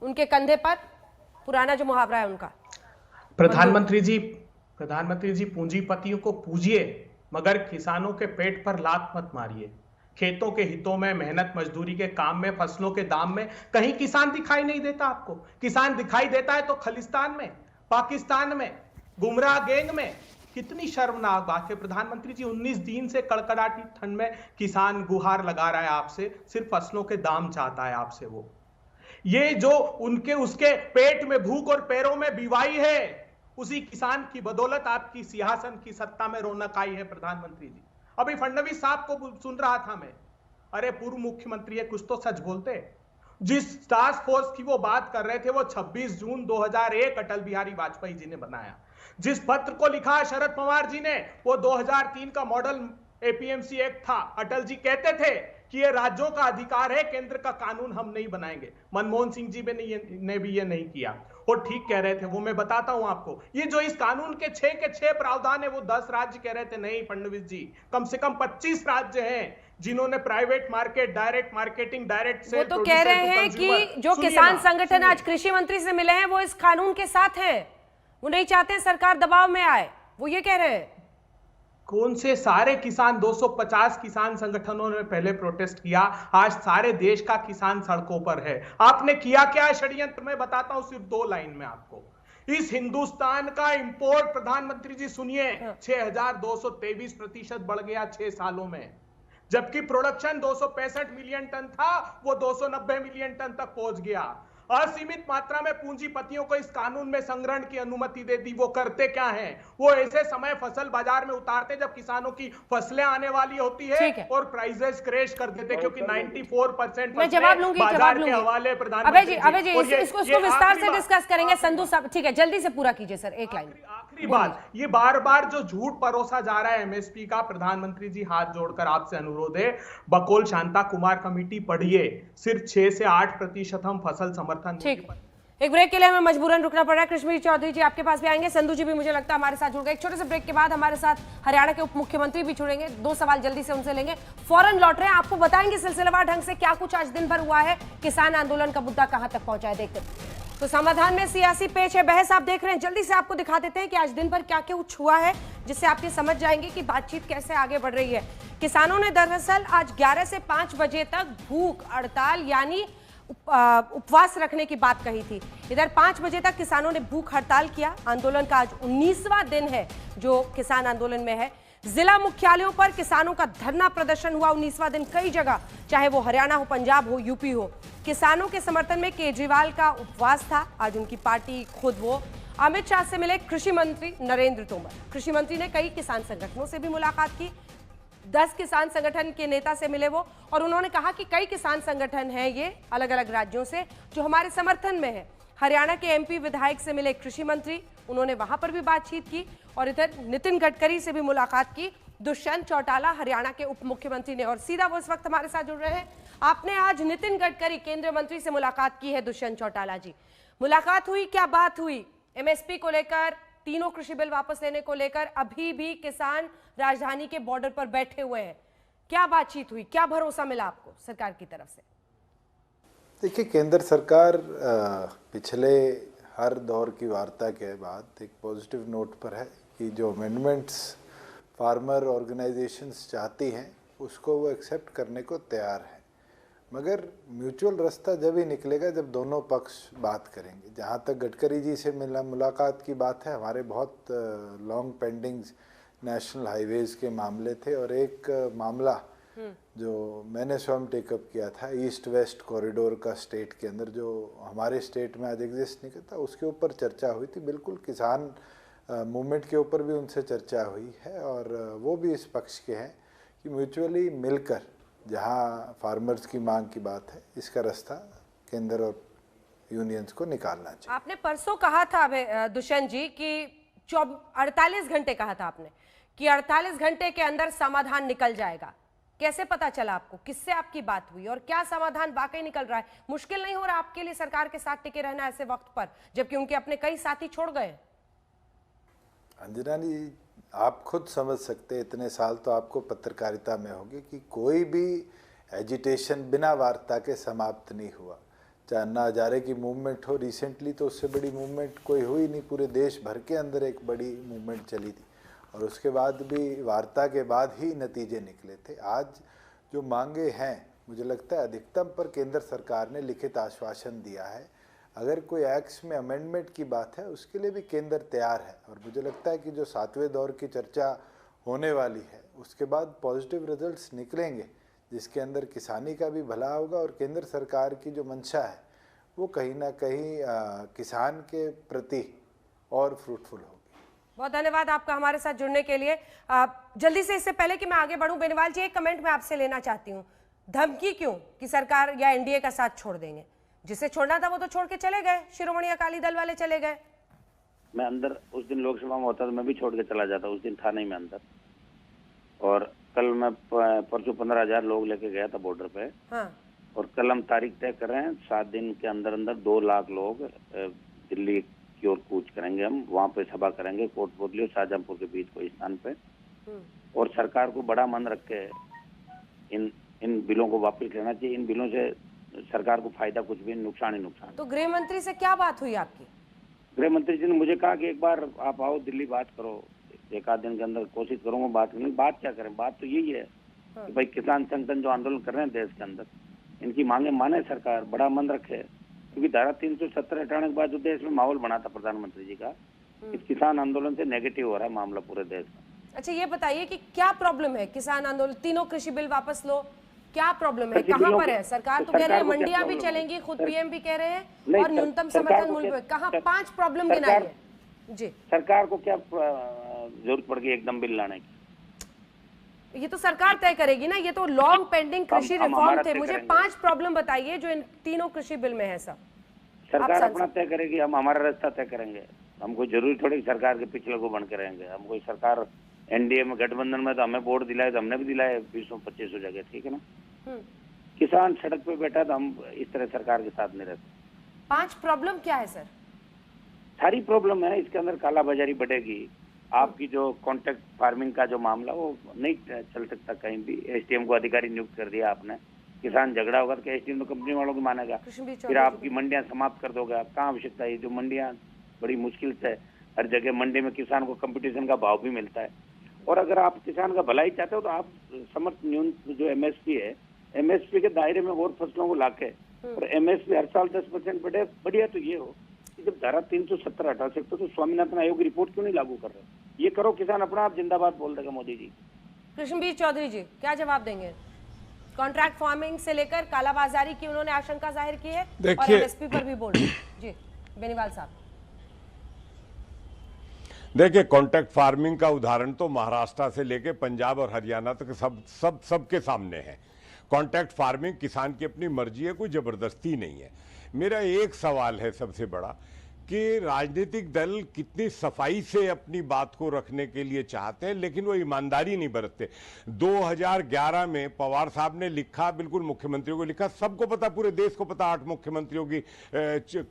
उनके कंधे पर, पुराना जो मुहावरा है उनका। प्रधानमंत्री जी पूंजीपतियों को पूजिए मगर किसानों के पेट पर लात मत मारिए। खेतों के हितों में, मेहनत मजदूरी के काम में, फसलों के दाम में कहीं किसान दिखाई नहीं देता आपको। किसान दिखाई देता है तो खालिस्तान में, पाकिस्तान में, गुमराह गैंग में। कितनी शर्मनाक बात है प्रधानमंत्री जी। 19 दिन से कड़कड़ाती ठंड में किसान गुहार लगा रहा है आपसे, सिर्फ फसलों के दाम चाहता है आपसे। वो ये जो उसके पेट में भूख और पैरों में बीवाई है, उसी किसान की बदौलत आपकी सिंहासन की सत्ता में रौनक आई है प्रधानमंत्री जी। अभी फडणवीस साहब को सुन रहा था मैं, अरे पूर्व मुख्यमंत्री है, कुछ तो सच बोलते। जिस टास्क फोर्स की वो बात कर रहे थे वो 26 जून 2001 अटल बिहारी वाजपेयी जी ने बनाया। जिस पत्र को लिखा शरद पवार जी ने वो 2003 का मॉडल एपीएमसी एक्ट था। अटल जी कहते थे कि ये राज्यों का अधिकार है, केंद्र का कानून हम नहीं बनाएंगे। मनमोहन सिंह जी ने भी ये नहीं किया और ठीक कह रहे थे। वो मैं बताता हूं आपको, ये जो इस कानून के 6 के 6 प्रावधान है वो 10 राज्य कह रहे थे नहीं फडणवीस जी, कम से कम 25 राज्य हैं जिन्होंने private market, direct marketing, direct वो तो कह रहे हैं कि जो किसान संगठन आज कृषि मंत्री से मिले हैं वो इस कानून के साथ हैं, वो नहीं चाहते सरकार दबाव में आए, वो ये कह रहे हैं। कौन से सारे किसान? 250 किसान संगठनों ने पहले प्रोटेस्ट किया, आज सारे देश का किसान सड़कों पर है। आपने किया क्या षड्यंत्र? मैं बताता हूं सिर्फ 2 लाइन में आपको। इस हिंदुस्तान का इंपोर्ट, प्रधानमंत्री जी सुनिए, 6223% बढ़ गया 6 सालों में, जबकि प्रोडक्शन 265 मिलियन टन था, वो 290 मिलियन टन तक पहुंच गया। असीमित मात्रा में पूंजीपतियों को इस कानून में संग्रहण की अनुमति दे दी। वो करते क्या हैं? वो ऐसे समय फसल बाजार में उतारते जब किसानों की फसलें आने वाली होती है और प्राइसेस क्रैश कर देते, क्योंकि 94% मैं जवाब लूंगी के हवाले अभय जी इसको विस्तार से डिस्कस करेंगे। संधू साहब ठीक है, जल्दी से पूरा कीजिए सर, एक लाइन। आखिरी बात, ये बार बार जो झूठ परोसा जा रहा है एमएसपी का, प्रधानमंत्री जी हाथ जोड़कर आपसे अनुरोध है, बकौल शांता कुमार कमेटी पढ़िए, सिर्फ 6 से 8% हम फसल समर्थन। ठीक, एक ब्रेक के लिए हमें मजबूरन रुकना पड़ रहा है। कृष्णवीर चौधरी जी आपके पास भी आएंगे, संधू जी भी मुझे लगता है हमारे साथ जुड़ गए। एक छोटे से ब्रेक के बाद हमारे साथ हरियाणा के उप मुख्यमंत्री भी जुड़ेंगे। 2 सवाल जल्दी से उनसे लेंगे, फौरन लौट रहे हैं, आपको बताएंगे सिलसिलेवार ढंग से क्या कुछ आज दिन भर हुआ है, किसान आंदोलन का मुद्दा कहां तक पहुंचा है, देखते। तो समाधान में सियासी पेच है, बहस आप देख रहे हैं। जल्दी से आपको दिखा देते हैं कि आज दिन भर क्या क्या कुछ हुआ है, जिससे आप ये समझ जाएंगे कि बातचीत कैसे आगे बढ़ रही है। किसानों ने दरअसल आज 11 से 5 बजे तक भूख हड़ताल यानी उपवास रखने की बात कही थी। इधर 5 बजे तक किसानों ने भूख हड़ताल किया। आंदोलन का आज 19वां दिन है जो किसान आंदोलन में है। जिला मुख्यालयों पर किसानों का धरना प्रदर्शन हुआ 19वां दिन कई जगह, चाहे वो हरियाणा हो, पंजाब हो, यूपी हो। किसानों के समर्थन में केजरीवाल का उपवास था। आज उनकी पार्टी खुद वो अमित शाह से मिले कृषि मंत्री नरेंद्र तोमर। कृषि मंत्री ने कई किसान संगठनों से भी मुलाकात की, 10 किसान संगठन के नेता से मिले वो, और उन्होंने कहा कि कई किसान संगठन हैं ये अलग अलग राज्यों से जो हमारे समर्थन में है। हरियाणा के एमपी विधायक से मिले कृषि मंत्री, उन्होंने वहां पर भी बातचीत की, और इधर नितिन गडकरी से भी मुलाकात की। दुष्यंत चौटाला हरियाणा के उप मुख्यमंत्री ने, और सीधा वो इस वक्त हमारे साथ जुड़ रहे हैं। आपने आज नितिन गडकरी केंद्रीय मंत्री से मुलाकात की है। दुष्यंत चौटाला जी, मुलाकात हुई, क्या बात हुई? एमएसपी को लेकर, तीनों कृषि बिल वापस लेने को लेकर, अभी भी किसान राजधानी के बॉर्डर पर बैठे हुए हैं, क्या बातचीत हुई, क्या भरोसा मिला आपको सरकार की तरफ से? देखिए, केंद्र सरकार पिछले हर दौर की वार्ता के बाद एक पॉजिटिव नोट पर है कि जो अमेंडमेंट्स फार्मर ऑर्गेनाइजेशंस चाहती हैं उसको वो एक्सेप्ट करने को तैयार है, मगर म्यूचुअल रास्ता जब ही निकलेगा जब दोनों पक्ष बात करेंगे। जहाँ तक गडकरी जी से मुलाकात की बात है, हमारे बहुत लॉन्ग पेंडिंग नेशनल हाईवेज़ के मामले थे, और एक मामला जो मैंने स्वयं टेकअप किया था, ईस्ट वेस्ट कॉरिडोर का स्टेट के अंदर, जो हमारे स्टेट में आज एग्जिस्ट नहीं करता, उसके ऊपर चर्चा हुई थी। बिल्कुल किसान मूवमेंट के ऊपर भी उनसे चर्चा हुई है, और वो भी इस पक्ष के हैं कि म्यूचुअली मिलकर जहाँ फार्मर्स की मांग की बात है, इसका रास्ता केंद्र और यूनियंस को निकालना चाहिए। आपने परसों कहा था दुष्यंत जी कि 48 घंटे कहा था आपने कि 48 घंटे के अंदर समाधान निकल जाएगा। कैसे पता चला आपको, किससे आपकी बात हुई, और क्या समाधान वाकई निकल रहा है? मुश्किल नहीं हो रहा आपके लिए सरकार के साथ टिके रहना ऐसे वक्त पर, जबकि उनके अपने कई साथी छोड़ गए? अंजना जी, आप खुद समझ सकते, इतने साल तो आपको पत्रकारिता में होगी कि कोई भी एजिटेशन बिना वार्ता के समाप्त नहीं हुआ। चाहे अन्ना हजारे की मूवमेंट हो, रिसेंटली तो उससे बड़ी मूवमेंट कोई हुई नहीं, पूरे देश भर के अंदर एक बड़ी मूवमेंट चली थी, और उसके बाद भी वार्ता के बाद ही नतीजे निकले थे। आज जो मांगे हैं, मुझे लगता है अधिकतम पर केंद्र सरकार ने लिखित आश्वासन दिया है। अगर कोई एक्ट्स में अमेंडमेंट की बात है, उसके लिए भी केंद्र तैयार है, और मुझे लगता है कि जो 7वें दौर की चर्चा होने वाली है, उसके बाद पॉजिटिव रिजल्ट्स निकलेंगे, जिसके अंदर किसानी का भी भला होगा, और केंद्र सरकार की जो मंशा है वो कहीं ना कहीं किसान के प्रति और फ्रूटफुल होगी। बहुत धन्यवाद आपका हमारे साथ जुड़ने के लिए। जल्दी से, इससे पहले कि मैं आगे बढ़ूं, बेनीवाल जी एक कमेंट मैं आपसे लेना चाहती हूं। धमकी क्यों कि सरकार या एनडीए का साथ छोड़ देंगे? जिसे छोड़ना था वो तो छोड़ के चले गए, शिरोमणि अकाली दल वाले चले गए। मैं अंदर उस दिन लोकसभा में होता तो मैं भी छोड़ के चला जाता, उस दिन था नहीं मैं अंदर। और कल मैं परसों 15,000 लोग लेके गया था बॉर्डर पे। हाँ। और कल हम तारीख तय कर रहे हैं, 7 दिन के अंदर अंदर 2 लाख लोग दिल्ली की ओर कूच करेंगे। हम वहाँ पे सभा करेंगे कोटपुतली और शाहजहांपुर के बीच कोई स्थान पे। और सरकार को बड़ा मन रख के इन बिलों को वापस लेना चाहिए। इन बिलों से सरकार को फायदा कुछ भी, नुकसान ही नुकसान। तो गृह मंत्री से क्या बात हुई आपकी? गृह मंत्री जी ने मुझे कहा कि एक बार आप आओ दिल्ली, बात करो। 1 आध दिन के अंदर कोशिश करूंगा बात करने। बात क्या करें, बात तो यही है कि भाई किसान संगठन जो आंदोलन कर रहे हैं देश के अंदर, इनकी मांगे माने सरकार, बड़ा मन रखे। क्योंकि धारा 370 हटाने के बाद जो देश में माहौल बना था प्रधानमंत्री जी का, इस किसान आंदोलन से नेगेटिव हो रहा है मामला पूरे देश में। अच्छा ये बताइए कि क्या प्रॉब्लम है? किसान आंदोलन, तीनों कृषि बिल वापस लो, क्या प्रॉब्लम है? कहाँ पर है? सरकार तो कह रही है मंडियां भी चलेंगी, खुद पीएम भी कह रहे हैं, और न्यूनतम समर्थन मूल्य पे कहाँ? 5 प्रॉब्लम गिनाइए जी। सरकार को क्या जरूरत पड़ गई एकदम बिल लाने की? ये तो सरकार तय करेगी ना, ये तो लॉन्ग पेंडिंग कृषि रिफॉर्म थे। मुझे 5 प्रॉब्लम बताइए जो इन तीनों कृषि बिल में है। सब सरकार अपना तय करेगी, हम हमारा रास्ता तय करेंगे। हम कोई जरूरी थोड़ी सरकार के पिछले को बन के रहेंगे। हम कोई सरकार एनडीए में गठबंधन में तो हमें वोट दिलाए, तो हमने भी दिलाए 20-25 जगह, ठीक है ना। किसान सड़क पे बैठा तो हम इस तरह सरकार के साथ नहीं रहते। 5 प्रॉब्लम क्या है सर? सारी प्रॉब्लम है इसके अंदर। कालाबाजारी बढ़ेगी, आपकी जो कॉन्ट्रैक्ट फार्मिंग का जो मामला वो नहीं चल सकता कहीं भी। एसडीएम को अधिकारी नियुक्त कर दिया आपने, किसान झगड़ा होगा तो एसडीएम तो कंपनी वालों की मानेगा। फिर आपकी मंडियां समाप्त कर दोगे आप, कहाँ आवश्यकता है? जो मंडियां बड़ी मुश्किल से, हर जगह मंडी में किसान को कंपटीशन का भाव भी मिलता है। और अगर आप किसान का भलाई चाहते हो तो आप समर्थ न्यूनतम जो एमएसपी है, एमएसपी के दायरे में और फसलों को लाके, और एमएसपी हर साल 10% बढ़े। बढ़िया तो ये हो कि जब धारा 370 हटा सकते हो तो स्वामीनाथन आयोग की रिपोर्ट क्यों नहीं लागू कर रहे? ये करो, किसान अपना आप जिंदाबाद बोल देगा मोदी जी। कृष्णबीर चौधरी जी क्या जवाब देंगे? कॉन्ट्रैक्ट फार्मिंग से लेकर कालाबाजारी की उन्होंने आशंका जाहिर की है और एमएसपी पर भी बोल रहे हैं। जी बेनीवाल साहब। देखिए, कॉन्ट्रैक्ट फार्मिंग का उदाहरण तो महाराष्ट्र से लेके पंजाब और हरियाणा तक सबके सामने है। कॉन्ट्रैक्ट फार्मिंग किसान की अपनी मर्जी है, कोई जबरदस्ती नहीं है। मेरा एक सवाल है सबसे बड़ा कि राजनीतिक दल कितनी सफाई से अपनी बात को रखने के लिए चाहते हैं, लेकिन वो ईमानदारी नहीं बरतते। 2011 में पवार साहब ने लिखा, बिल्कुल मुख्यमंत्रियों को लिखा, सबको पता, पूरे देश को पता, 8 मुख्यमंत्रियों की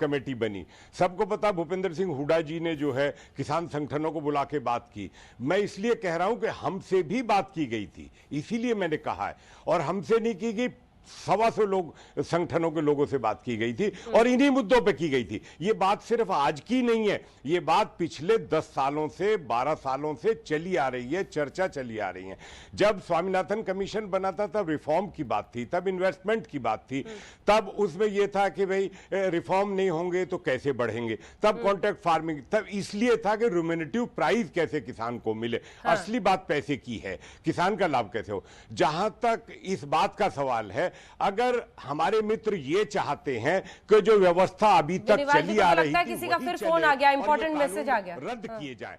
कमेटी बनी, सबको पता। भूपेंद्र सिंह हुड्डा जी ने जो है किसान संगठनों को बुला के बात की। मैं इसलिए कह रहा हूं कि हमसे भी बात की गई थी, इसीलिए मैंने कहा है। और हमसे नहीं की गई, 125 लोग संगठनों के लोगों से बात की गई थी और इन्हीं मुद्दों पे की गई थी। ये बात सिर्फ आज की नहीं है, ये बात पिछले 10 सालों से, 12 सालों से चली आ रही है, चर्चा चली आ रही है। जब स्वामीनाथन कमीशन बना था तब रिफॉर्म की बात थी, तब इन्वेस्टमेंट की बात थी, तब उसमें यह था कि भाई रिफॉर्म नहीं होंगे तो कैसे बढ़ेंगे, तब कॉन्ट्रैक्ट फार्मिंग, तब इसलिए था कि रिम्यूनरेटिव प्राइस कैसे किसान को मिले। असली बात पैसे की है, किसान का लाभ कैसे हो। जहां तक इस बात का सवाल है, अगर हमारे मित्र ये चाहते हैं कि जो व्यवस्था अभी तक चली आ रही थी, किसी का फिर फोन आ गया, इंपॉर्टेंट मैसेज आ गया, रद्द किए जाए।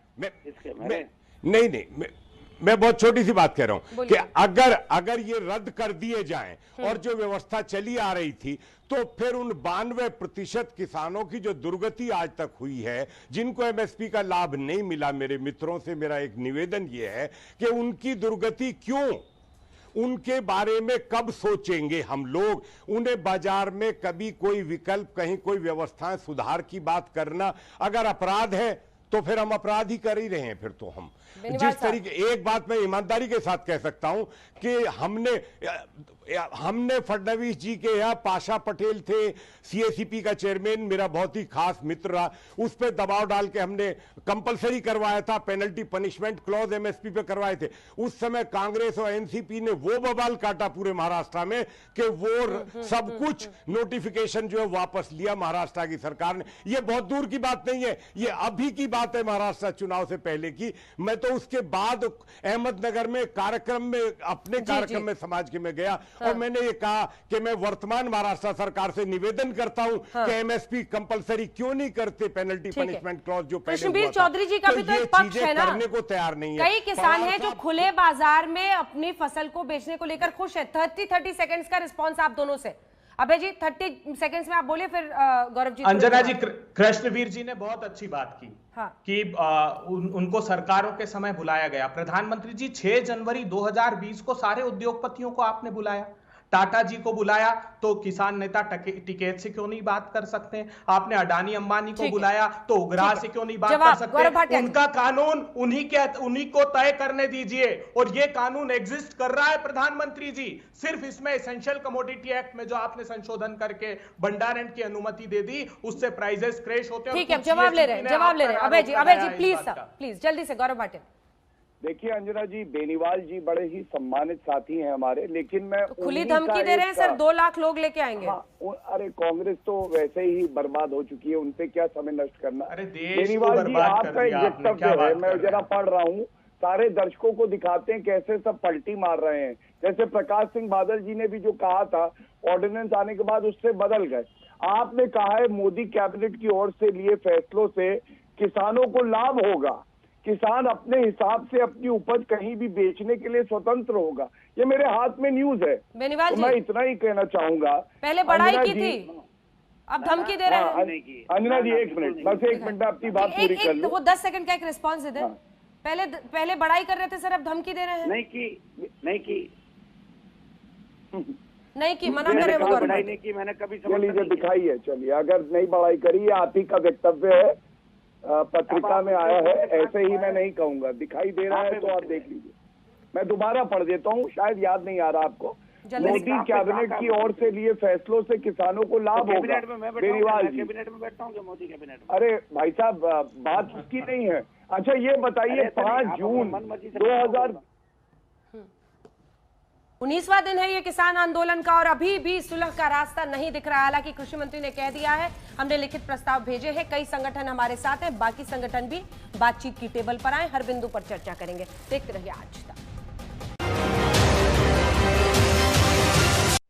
मैं बहुत छोटी सी बात कह रहा हूं कि अगर ये रद्द कर दिए जाएं और जो व्यवस्था चली आ रही थी, तो फिर उन 92% किसानों की जो दुर्गति आज तक हुई है, जिनको एमएसपी का लाभ नहीं मिला, मेरे मित्रों से मेरा एक निवेदन यह है कि उनकी दुर्गति क्यों, उनके बारे में कब सोचेंगे हम लोग। उन्हें बाजार में कभी कोई विकल्प, कहीं कोई व्यवस्थाएं सुधार की बात करना अगर अपराध है तो फिर हम अपराध ही कर ही रहे हैं। फिर तो हम जिस तरीके, एक बात मैं ईमानदारी के साथ कह सकता हूं कि हमने फडणवीस जी के यहाँ, पाशा पटेल थे सीएसीपी का चेयरमैन, मेरा बहुत ही खास मित्र रहा, उस पर दबाव डाल के हमने कंपलसरी करवाया था, पेनल्टी पनिशमेंट क्लॉज एमएसपी पे करवाए थे। उस समय कांग्रेस और एनसीपी ने वो बवाल काटा पूरे महाराष्ट्र में कि वो सब कुछ नोटिफिकेशन जो है वापस लिया महाराष्ट्र की सरकार ने। ये बहुत दूर की बात नहीं है, ये अभी की बात बात है महाराष्ट्र चुनाव से पहले की। मैं तो उसके बाद अहमदनगर में कार्यक्रम में अपने कार्यक्रम में समाज के में गया और मैंने ये कहा कि मैं वर्तमान महाराष्ट्र सरकार से निवेदन करता हूं कि एमएसपी कंपलसरी क्यों नहीं करते, पेनल्टी पनिशमेंट क्लॉज जो पहले कृष्णवीर चौधरी जी का भी तो एक पक्ष है ना, करने को तैयार नहीं है। कई किसान हैं जो खुले बाजार में अपनी फसल को बेचने को लेकर खुश है। 30 सेकंड्स का रिस्पांस आप दोनों से। अभय जी 30 सेकंड्स में आप बोलिए, फिर गौरव जी। अंजना जी, कृष्णवीर जी ने बहुत अच्छी बात की कि उनको सरकारों के समय बुलाया गया। प्रधानमंत्री जी 6 जनवरी 2020 को सारे उद्योगपतियों को आपने बुलाया, टाटा जी को बुलाया, तो किसान नेता टिकैत से क्यों नहीं बात कर सकते? आपने अडानी अंबानी को बुलाया तो उग्रा से क्यों नहीं बात कर सकते? उनका कानून उन्हीं को तय करने दीजिए। और ये कानून एग्जिस्ट कर रहा है प्रधानमंत्री जी, सिर्फ इसमें एसेंशियल कमोडिटी एक्ट में जो आपने संशोधन करके भंडारण की अनुमति दे दी, उससे प्राइसेस क्रैश होते हैं। ठीक है, जवाब ले रहे हैं अभय जी प्लीज जल्दी से। गौरव भाटिया। देखिए अंजना जी, बेनीवाल जी बड़े ही सम्मानित साथी हैं हमारे, लेकिन मैं खुली धमकी दे रहे हैं सर, 2 लाख लोग लेके आएंगे। अरे कांग्रेस तो वैसे ही बर्बाद हो चुकी है, उनसे क्या समय नष्ट करना। अरे बेनीवाल जी, आपका एक वक्तव्य है, मैं जरा पढ़ रहा हूँ, सारे दर्शकों को दिखाते हैं कैसे सब पलटी मार रहे हैं। जैसे प्रकाश सिंह बादल जी ने भी जो कहा था ऑर्डिनेंस आने के बाद उससे बदल गए। आपने कहा है मोदी कैबिनेट की ओर से लिए फैसलों से किसानों को लाभ होगा, किसान अपने हिसाब से अपनी उपज कहीं भी बेचने के लिए स्वतंत्र होगा। ये मेरे हाथ में न्यूज है, बेनीवाल जी मैं इतना ही कहना चाहूंगा। पहले बड़ाई की थी, अब धमकी दे रहे हैं। अंजना जी 1 मिनट, बस 1 मिनट में अपनी बात पूरी कर लूं। वो 10 सेकंड का एक रिस्पॉन्स दे दें। पहले बड़ाई कर रहे थे सर, अब धमकी दे रहे हैं। नहीं की मना करे वो बढ़ाई नहीं की, मैंने कभी चलिए दिखाई है। चलिए, अगर नहीं बढ़ाई करी, आप ही का वक्तव्य है, पत्रिका में आया है, ऐसे ही मैं नहीं कहूंगा। दिखाई दे रहा है तो आप देख लीजिए। मैं दोबारा पढ़ देता हूँ, शायद याद नहीं आ रहा आपको। मोदी कैबिनेट की ओर से लिए फैसलों से किसानों को लाभ होगा। बेनीवाल जी कैबिनेट में बैठता हूँ, मोदी कैबिनेट में। अरे भाई साहब, बात उसकी नहीं है। अच्छा ये बताइए, 5 जून 19वां दिन है ये किसान आंदोलन का और अभी भी सुलह का रास्ता नहीं दिख रहा। हालांकि कृषि मंत्री ने कह दिया है, हमने लिखित प्रस्ताव भेजे हैं, कई संगठन हमारे साथ हैं, बाकी संगठन भी बातचीत की टेबल पर आए, हर बिंदु पर चर्चा करेंगे। देखते रहिए आज तक।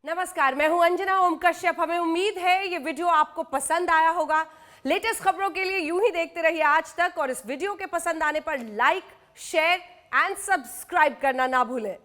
नमस्कार, मैं हूं अंजना ओम कश्यप। हमें उम्मीद है ये वीडियो आपको पसंद आया होगा। लेटेस्ट खबरों के लिए यूं ही देखते रहिए आज तक और इस वीडियो के पसंद आने पर लाइक, शेयर एंड सब्सक्राइब करना ना भूलें।